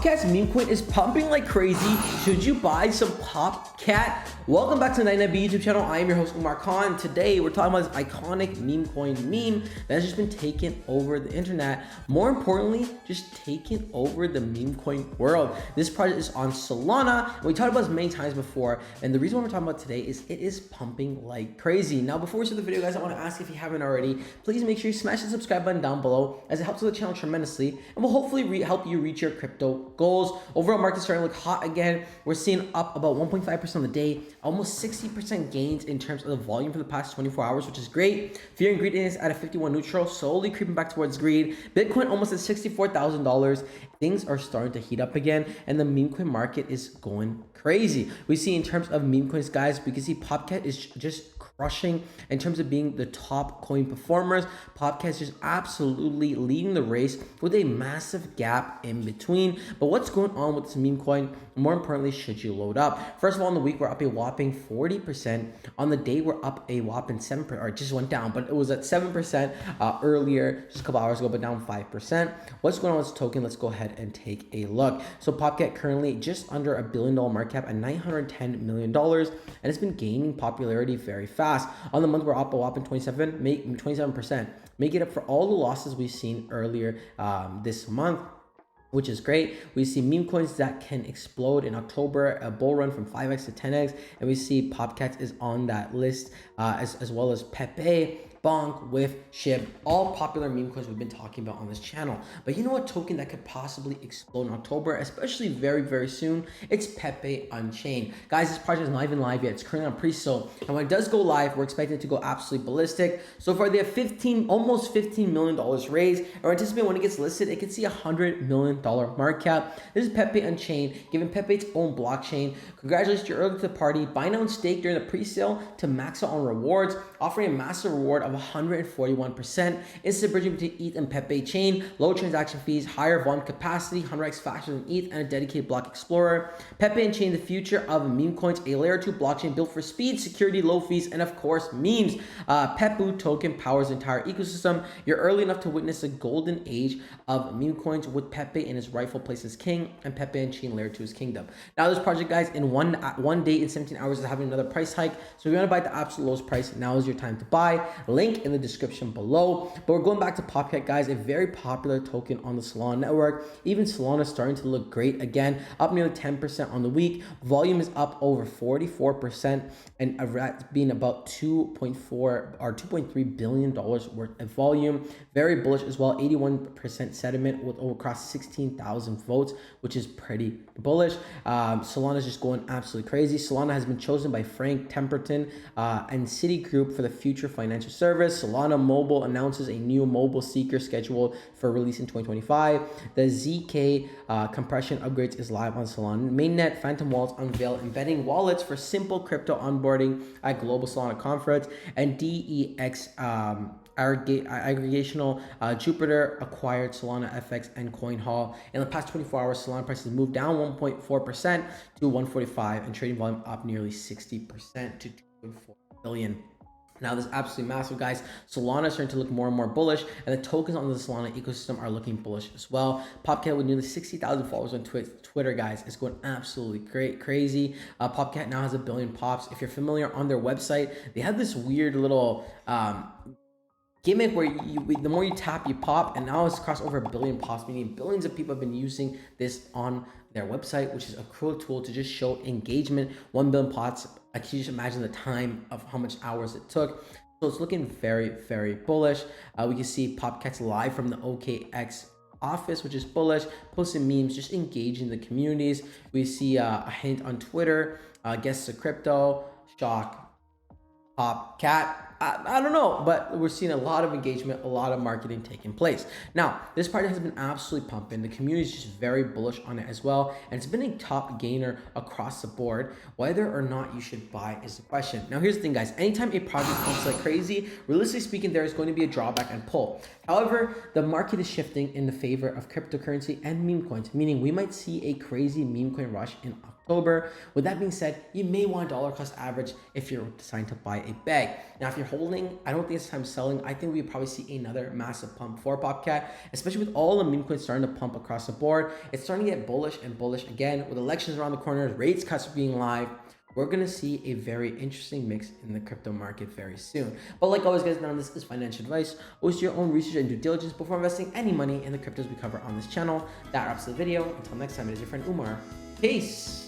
Popcat's meme coin is pumping like crazy. Should you buy some Popcat? Welcome back to the 99B YouTube channel. I am your host, Umar Khan. Today, we're talking about this iconic meme coin meme that has just been taken over the internet. More importantly, just taken over the meme coin world. This project is on Salana, and we talked about this many times before. And the reason why we're talking about today is it is pumping like crazy. Now, before we start the video, guys, I want to ask if you haven't already, please make sure you smash the subscribe button down below, as it helps with the channel tremendously and will hopefully help you reach your crypto goals. Overall market starting to look hot again. We're seeing up about 1.5% on the day, almost 60% gains in terms of the volume for the past 24 hours, which is great. Fear and greed is at a 51 neutral, slowly creeping back towards greed. Bitcoin almost at $64,000. Things are starting to heat up again, and the meme coin market is going crazy. We see in terms of meme coins, guys, we can see Popcat is just crushing in terms of being the top coin performers. Popcat is just absolutely leading the race with a massive gap in between. But what's going on with this meme coin? More importantly, should you load up? First of all, in the week, we're up a whopping 40%. On the day, we're up a whopping 7%, or it just went down, but it was at 7% earlier, just a couple hours ago, but down 5%. What's going on with this token? Let's go ahead and take a look. So Popcat currently just under $1 billion market cap at $910 million, and it's been gaining popularity very fast. On the month, we're up a whopping 27%, making up for all the losses we've seen earlier this month, which is great. We see meme coins that can explode in October, a bull run from 5x to 10x, and we see Popcat is on that list, as well as Pepe, Bonk, with Shib, all popular meme coins we've been talking about on this channel. But you know what token that could possibly explode in October, especially very, very soon? It's Pepe Unchained. Guys, this project is not even live yet. It's currently on pre-sale. And when it does go live, we're expecting it to go absolutely ballistic. So far, they have almost $15 million raised. And we're anticipating when it gets listed, it could see $100 million market cap. This is Pepe Unchained, giving Pepe its own blockchain. Congratulations, you're early to the party. Buy now and stake during the pre-sale to max out on rewards, offering a massive reward of 141%. Instant bridging between ETH and Pepe chain, low transaction fees, higher volume capacity, 100x faster than ETH, and a dedicated block explorer. Pepe Unchained, the future of meme coins, a layer 2 blockchain built for speed, security, low fees, and of course memes. Pepu token powers the entire ecosystem. You're early enough to witness the golden age of meme coins, with Pepe in his rightful place as king and Pepe Unchained layer 2 his kingdom. Now this project, guys, in one day in 17 hours is having another price hike. So if you want to buy at the absolute lowest price, now is your time to buy. Link in the description below. But we're going back to Popcat, guys, a very popular token on the Salana network. Even Salana is starting to look great again, up nearly 10% on the week. Volume is up over 44%, and that's being about 2.4 or $2.3 billion worth of volume. Very bullish as well. 81% sentiment with over across 16,000 votes, which is pretty bullish. Solana is just going absolutely crazy. Solana has been chosen by Frank Temperton and Citigroup for the future financial service. Salana Mobile announces a new mobile seeker scheduled for release in 2025. The ZK compression upgrades is live on Solana mainnet. Phantom Wallets unveil embedding wallets for simple crypto onboarding at Global Solana Conference. And DEX aggregational Jupiter acquired Solana FX and Coin Hall. In the past 24 hours, Solana prices moved down 1.4% to 145, and trading volume up nearly 60% to 2.4 billion. Now, this is absolutely massive, guys. Solana is starting to look more and more bullish, and the tokens on the Solana ecosystem are looking bullish as well. Popcat, with nearly 60,000 followers on Twitter, guys, is going absolutely crazy. Popcat now has 1 billion pops. If you're familiar, on their website, they have this weird little gimmick where the more you tap, you pop, and now it's crossed over 1 billion pops, meaning billions of people have been using this on their website, which is a cool tool to just show engagement. 1 billion pops. I can just imagine the time of how much hours it took. So it's looking very, very bullish. We can see Popcat's live from the OKX office, which is bullish, posting memes, just engaging the communities. We see a hint on Twitter, guests of crypto, shock, Popcat. I don't know, but we're seeing a lot of engagement, a lot of marketing taking place. Now, this project has been absolutely pumping. The community is just very bullish on it as well, and it's been a top gainer across the board. Whether or not you should buy is the question. Now, here's the thing, guys. Anytime a project pumps like crazy, realistically speaking, there is going to be a drawback and pull. However, the market is shifting in the favor of cryptocurrency and meme coins, meaning we might see a crazy meme coin rush in October. October. With that being said, you may want dollar cost average if you're deciding to buy a bag. Now, if you're holding, I don't think it's time selling. I think we probably see another massive pump for Popcat, especially with all the meme coins starting to pump across the board. It's starting to get bullish and bullish again with elections around the corner, rates cuts being live. We're gonna see a very interesting mix in the crypto market very soon. But like always, guys, none of this is financial advice. Always do your own research and due diligence before investing any money in the cryptos we cover on this channel. That wraps the video. Until next time, it is your friend Umar. Peace.